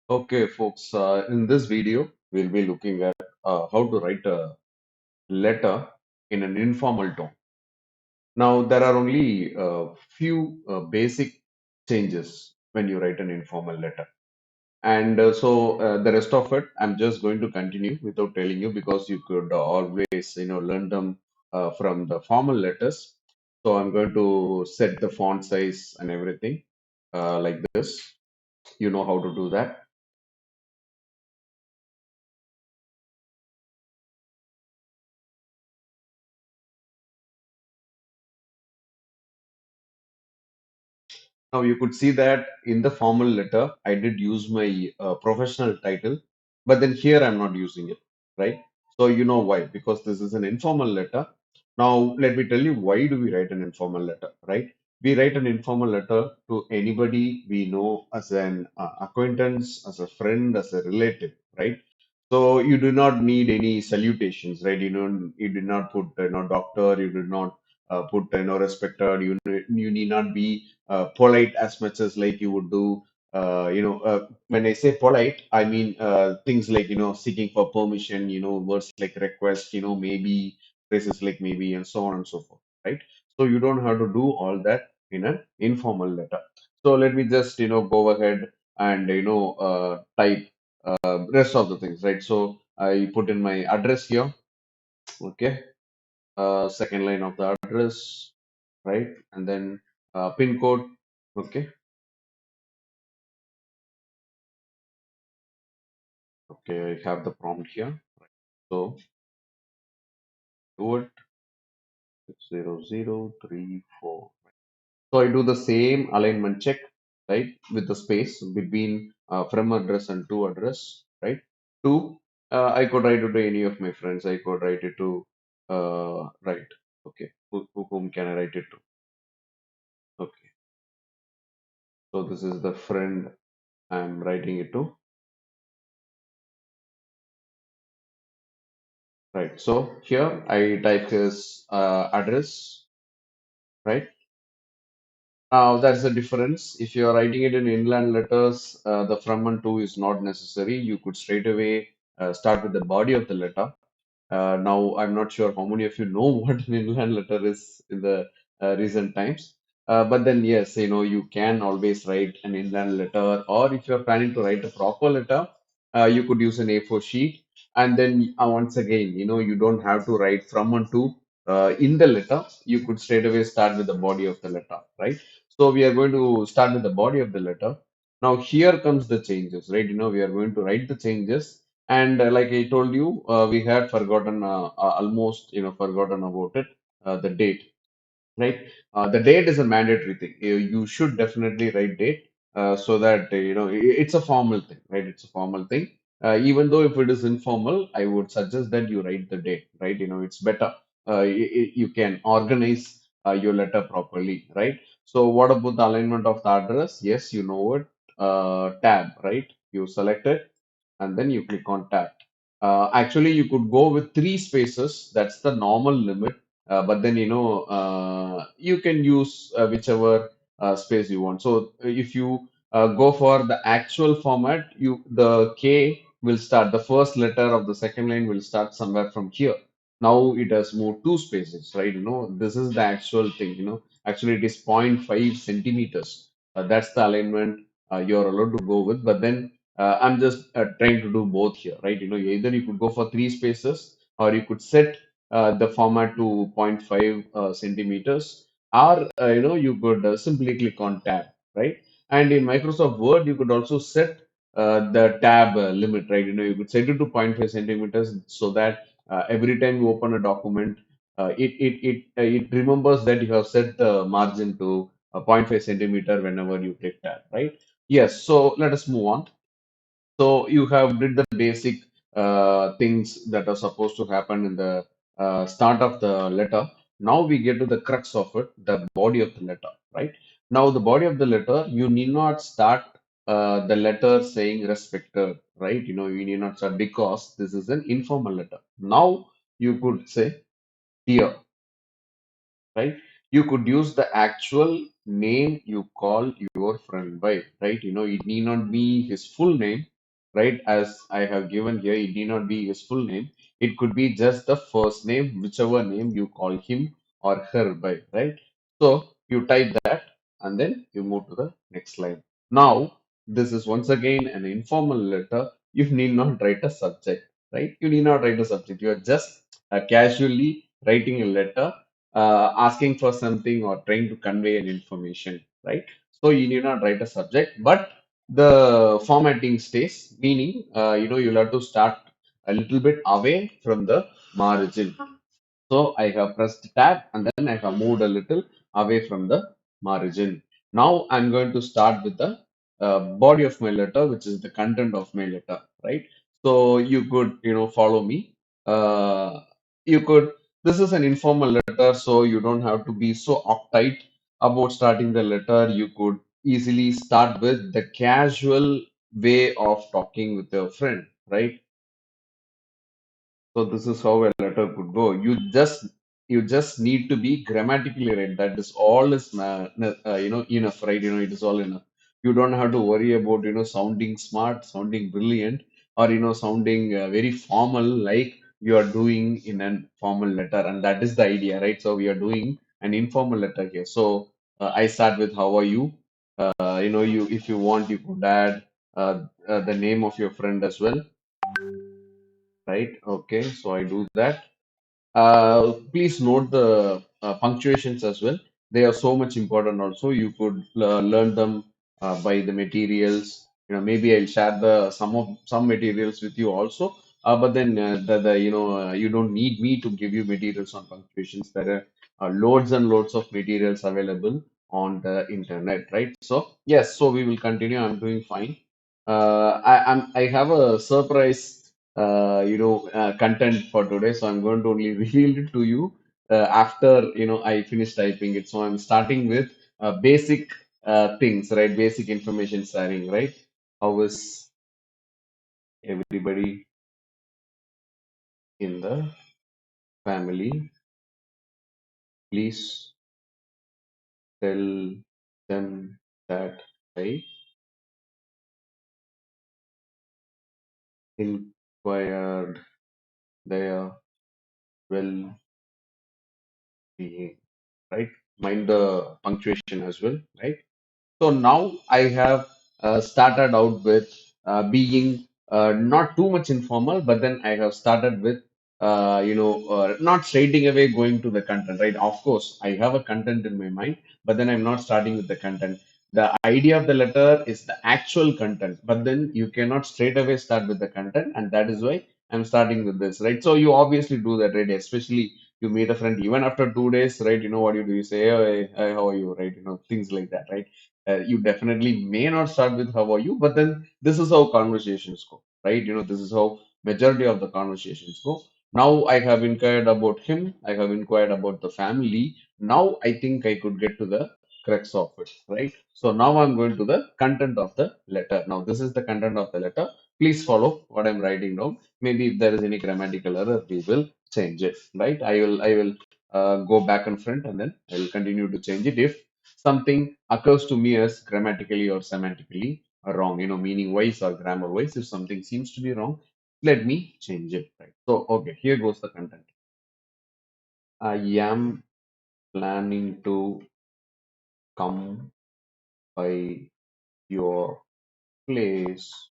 Okay, folks, in this video, we'll be looking at how to write a letter in an informal tone. Now, there are only a few basic changes when you write an informal letter. And the rest of it, I'm just going to continue without telling you because you could always, learn them from the formal letters. So I'm going to set the font size and everything like this. You know how to do that. Now you could see that in the formal letter, I did use my professional title, but then here I'm not using it, right? So you know why? Because this is an informal letter. Now let me tell you why do we write an informal letter, right? We write an informal letter to anybody we know as an acquaintance, as a friend, as a relative, right? So you do not need any salutations, right? You did not put doctor, you did not put respected. You need not be polite as much as like you would do. When I say polite, I mean things like seeking for permission. Words like request. Maybe, phrases like maybe, and so on and so forth, right? So you don't have to do all that in an informal letter. So let me just go ahead and type rest of the things, right? So I put in my address here, okay, second line of the address, right, and then pin code, okay, okay, I have the prompt here, so do it 60034. So I do the same alignment check, right, with the space between from address and to address, right? To I could write it to any of my friends. I could write it to right. Okay, whom can I write it to? Okay, so this is the friend I'm writing it to, right? So here I type his address, right? Now that's the difference. If you are writing it in inland letters, the from and to is not necessary. You could straight away start with the body of the letter. Now, I'm not sure how many of you know what an inland letter is in the recent times. But then, yes, you can always write an inland letter, or if you're planning to write a proper letter, you could use an A4 sheet. And then, once again, you don't have to write from and to in the letter. You could straight away start with the body of the letter, right? So, we are going to start with the body of the letter. Now, here comes the changes, right? We are going to write the changes and like I told you, we had forgotten almost forgotten about it, the date, right? The date is a mandatory thing. You should definitely write date so that it's a formal thing, right? It's a formal thing. Even though if it is informal, I would suggest that you write the date, right? It's better. You can organize your letter properly, right? So what about the alignment of the address? Yes, you know it. Tab, right? You select it and then you click on tab. Actually, you could go with three spaces. That's the normal limit. But then you can use whichever space you want. So if you go for the actual format, the K will start. The first letter of the second line will start somewhere from here. Now it has moved two spaces, right? This is the actual thing. Actually it is zero point 0.5 centimeters. That's the alignment you're allowed to go with. But then I'm just trying to do both here, right? Either you could go for three spaces or you could set the format to zero point 0.5 centimeters, or you could simply click on tab, right? And in Microsoft Word, you could also set the tab limit, right? You could set it to zero point 0.5 centimeters so that every time you open a document, it remembers that you have set the margin to zero point 0.5 centimeter whenever you click tab, right? Yes. So let us move on. So you have did the basic things that are supposed to happen in the start of the letter. Now we get to the crux of it, the body of the letter, right? Now the body of the letter, you need not start the letter saying respected, right? You need not start because this is an informal letter. Now you could say dear, right? You could use the actual name you call your friend by, right? It need not be his full name. right? As I have given here, it need not be his full name. It could be just the first name, whichever name you call him or her by, right? So you type that and then you move to the next line. Now, this is once again an informal letter. You need not write a subject, right? You need not write a subject. You are just casually writing a letter, asking for something or trying to convey an information, right? So you need not write a subject, but the formatting stays, meaning, you'll have to start a little bit away from the margin. So I have pressed tab and then I have moved a little away from the margin. Now I'm going to start with the body of my letter, which is the content of my letter, right? So you could, follow me. Uh, you could, this is an informal letter, so you don't have to be so uptight about starting the letter. You could easily start with the casual way of talking with your friend, right? So this is how a letter could go. You just need to be grammatically right. That is all is enough, right? It is all enough. You don't have to worry about sounding smart, sounding brilliant, or sounding very formal like you are doing in an formal letter. And that is the idea, right? So we are doing an informal letter here. So I start with how are you? You if you want, you could add the name of your friend as well, right? Okay, so I do that. Please note the punctuations as well. They are so much important also. You could learn them by the materials. Maybe I'll share some materials with you also. But then you don't need me to give you materials on punctuations. There are loads and loads of materials available on the internet, right? So yes, so we will continue. I'm doing fine. I have a surprise content for today. So I'm going to only reveal it to you after I finish typing it. So I'm starting with basic things, right? Basic information sharing, right? How is everybody in the family? Please tell them that I inquired their well-being, right? Mind the punctuation as well, right? So now I have started out with being not too much informal, but then I have started with not straighting away going to the content, right? Of course, I have a content in my mind, but then I'm not starting with the content. The idea of the letter is the actual content, but then you cannot straight away start with the content, and that is why I'm starting with this, right? So you obviously do that, right? Especially you meet a friend even after 2 days, right? You know what you do? You say, hey, how are you, right? Things like that, right? You definitely may not start with how are you, but then this is how conversations go, right? This is how majority of the conversations go. Now I have inquired about him, I have inquired about the family. Now I think I could get to the crux of it, right? So now I'm going to the content of the letter. Now this is the content of the letter. Please follow what I'm writing down. Maybe if there is any grammatical error, we will change it, right? I will go back and front and then I will continue to change it if something occurs to me as grammatically or semantically wrong, meaning wise or grammar wise. If something seems to be wrong, let me change it. Right. So, okay, here goes the content. I am planning to come by your place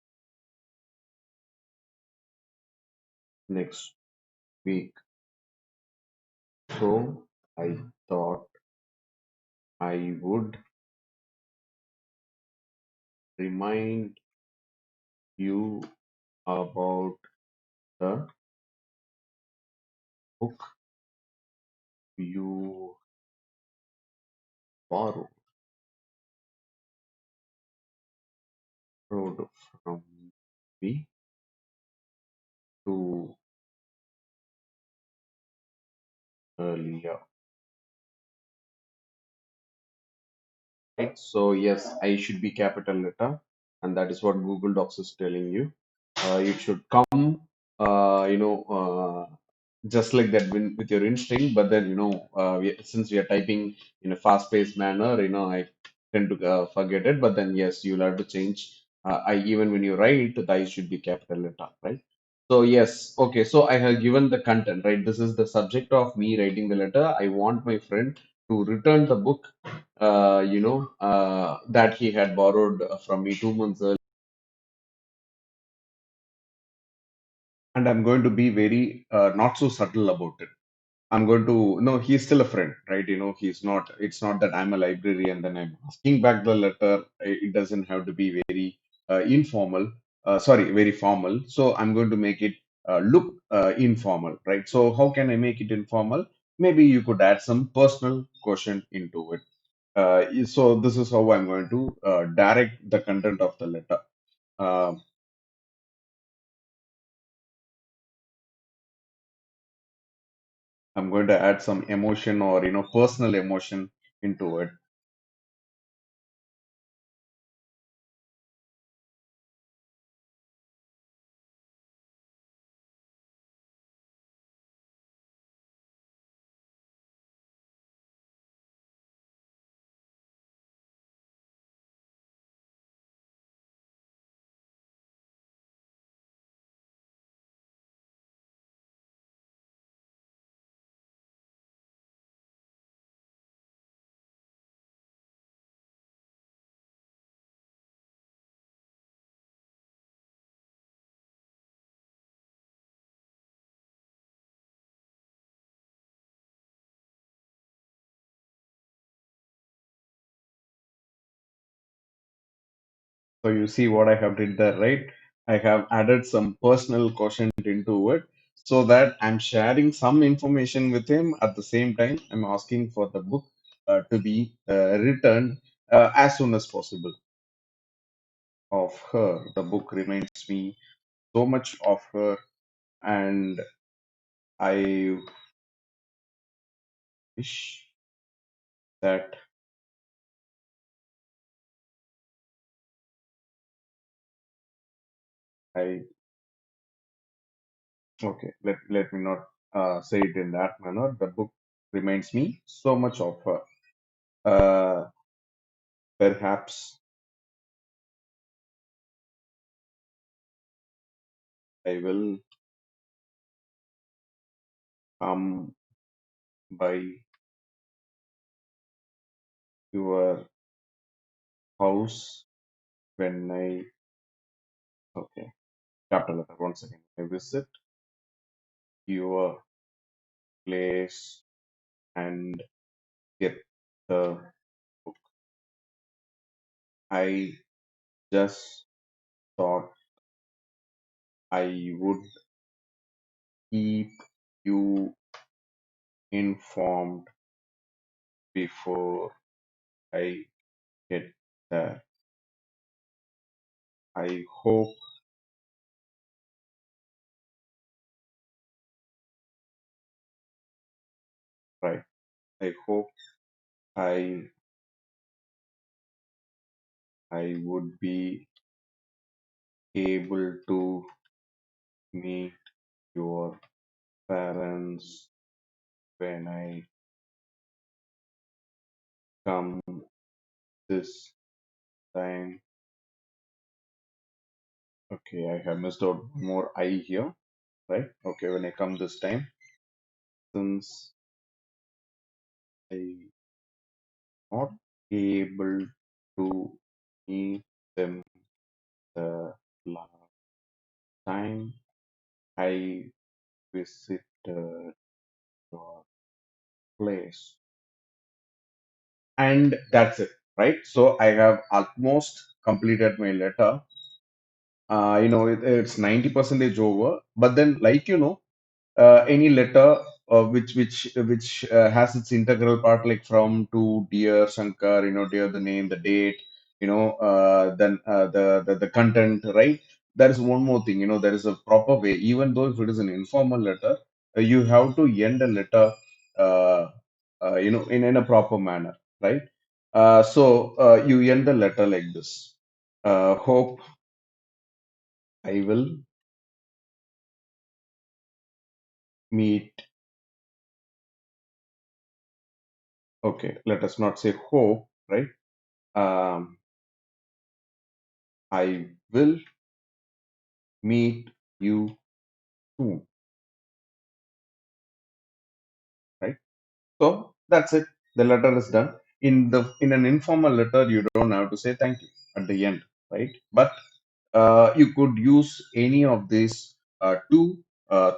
next week. So, I thought I would remind you about the book you borrowed from me too earlier. Right? So yes, I should be capital letter, and that is what Google Docs is telling you. It should come, just like that with your instinct. But then since we are typing in a fast-paced manner, I tend to forget it. But then yes, you'll have to change I even when you write, the I should be capital letter, right? So yes, okay. So I have given the content, right? This is the subject of me writing the letter. I want my friend to return the book, that he had borrowed from me 2 months earlier, and I'm going to be very not so subtle about it. I'm going to, no, he's still a friend, right? He's not, it's not that I'm a librarian, then I'm asking back the letter. It doesn't have to be very informal, sorry, very formal. So I'm going to make it look informal, right? So how can I make it informal? Maybe you could add some personal quotient into it. So this is how I'm going to direct the content of the letter. Uh, I'm going to add some emotion or, personal emotion into it. So you see what I have did there, right? I have added some personal quotient into it so that I'm sharing some information with him. At the same time, I'm asking for the book to be returned as soon as possible. Of her, the book reminds me so much of her, and I wish that I. Okay, let me not say it in that manner. The book reminds me so much of her. Perhaps I will come by your house when I, okay, capital letter once again. I visit your place and get the book. I just thought I would keep you informed before I get there. I hope, right? I hope I I would be able to meet your parents when I come this time. Okay, I have missed out more I here, right? Okay, when I come this time, since I not able to meet them the last time I visited your place. And that's it, right? So I have almost completed my letter. It's 90 percentage over, but then, like, any letter which has its integral part, like from to dear Shankar, dear the name, the date, then the content, right? There is one more thing, there is a proper way. Even though if it is an informal letter, you have to end a letter, uh, in a proper manner, right? So you end the letter like this. Hope I will meet. Okay, let us not say hope, right? Um, I will meet you soon, right? So that's it. The letter is done. In an informal letter, you don't have to say thank you at the end, right? But you could use any of these two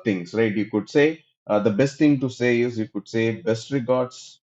things, right? You could say the best thing to say is you could say best regards,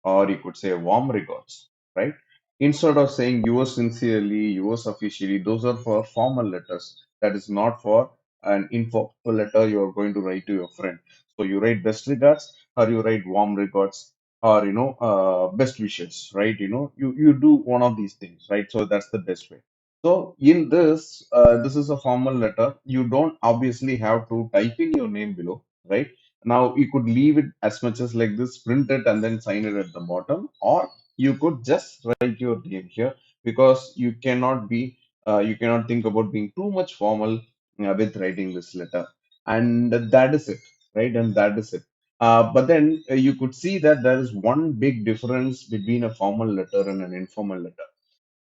or you could say warm regards, right? Instead of saying yours sincerely, yours officially, those are for formal letters. That is not for an informal letter you are going to write to your friend. So you write best regards, or you write warm regards, or best wishes, right? You do one of these things, right? So that's the best way. So in this, this is a formal letter. You don't obviously have to type in your name below, right? Now you could leave it as much as like this, print it and then sign it at the bottom, or you could just write your name here, because you cannot think about being too much formal with writing this letter, and that is it, right? And that is it. But then you could see that there is one big difference between a formal letter and an informal letter.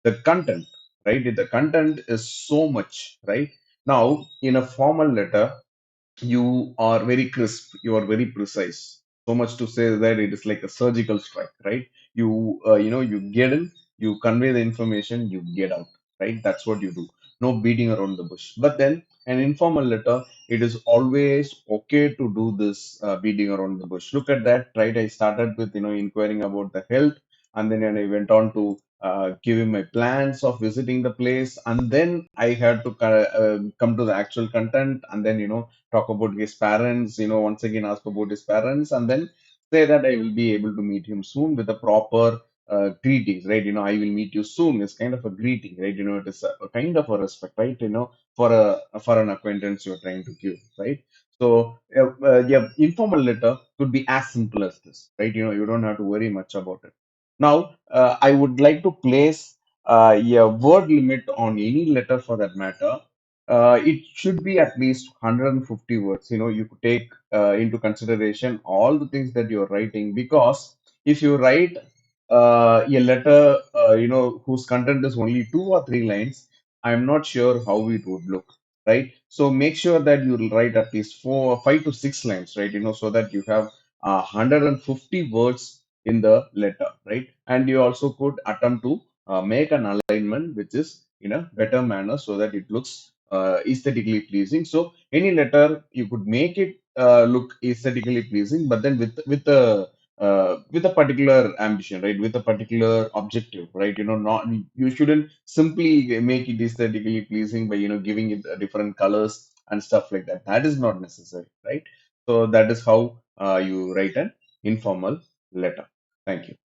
The content, right? The content is so much, right? Now, in a formal letter, you are very crisp, you are very precise. So much to say that it is like a surgical strike, right? You get in, you convey the information, you get out, right? That's what you do. No beating around the bush. But then an informal letter, it is always okay to do this beating around the bush. Look at that, right? I started with inquiring about the health, and then I went on to give him my plans of visiting the place, and then I had to come to the actual content, and then talk about his parents, once again ask about his parents, and then say that I will be able to meet him soon with a proper greetings, right? I will meet you soon is kind of a greeting, right? It is a kind of a respect, right? For an acquaintance you're trying to give, right? So, yeah, informal letter could be as simple as this, right? You don't have to worry much about it. Now, I would like to place a word limit on any letter for that matter. It should be at least 150 words. You could take into consideration all the things that you're writing, because if you write a letter, whose content is only 2 or 3 lines, I'm not sure how it would look, right? So make sure that you will write at least 5 to 6 lines, right? So that you have 150 words in the letter, right? And you also could attempt to make an alignment which is in a better manner, so that it looks aesthetically pleasing. So any letter you could make it look aesthetically pleasing, but then with a particular ambition, right? With a particular objective, right? Not, you shouldn't simply make it aesthetically pleasing by giving it different colors and stuff like that. That is not necessary, right? So that is how you write an informal letter. Thank you.